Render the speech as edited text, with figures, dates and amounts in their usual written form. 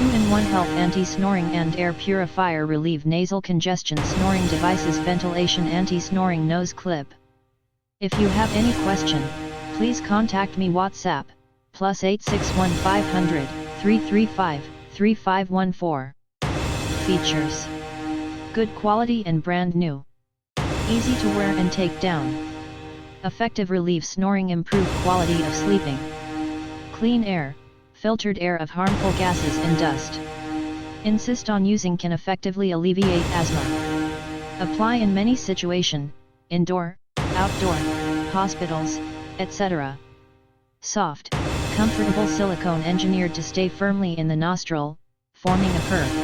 2-in-1 Health Anti-Snoring and Air Purifier Relieve Nasal Congestion Snoring Devices Ventilation Anti-Snoring Nose Clip. If you have any question, please contact me WhatsApp, +861 500 335 3514. Features: good quality and brand new. Easy to wear and take down. Effective relieve snoring, improve quality of sleeping. Clean air, filtered air of harmful gases and dust. Insist on using can effectively alleviate asthma. Apply in many situation, indoor, outdoor, hospitals, etc. Soft, comfortable silicone engineered to stay firmly in the nostril, forming a purr.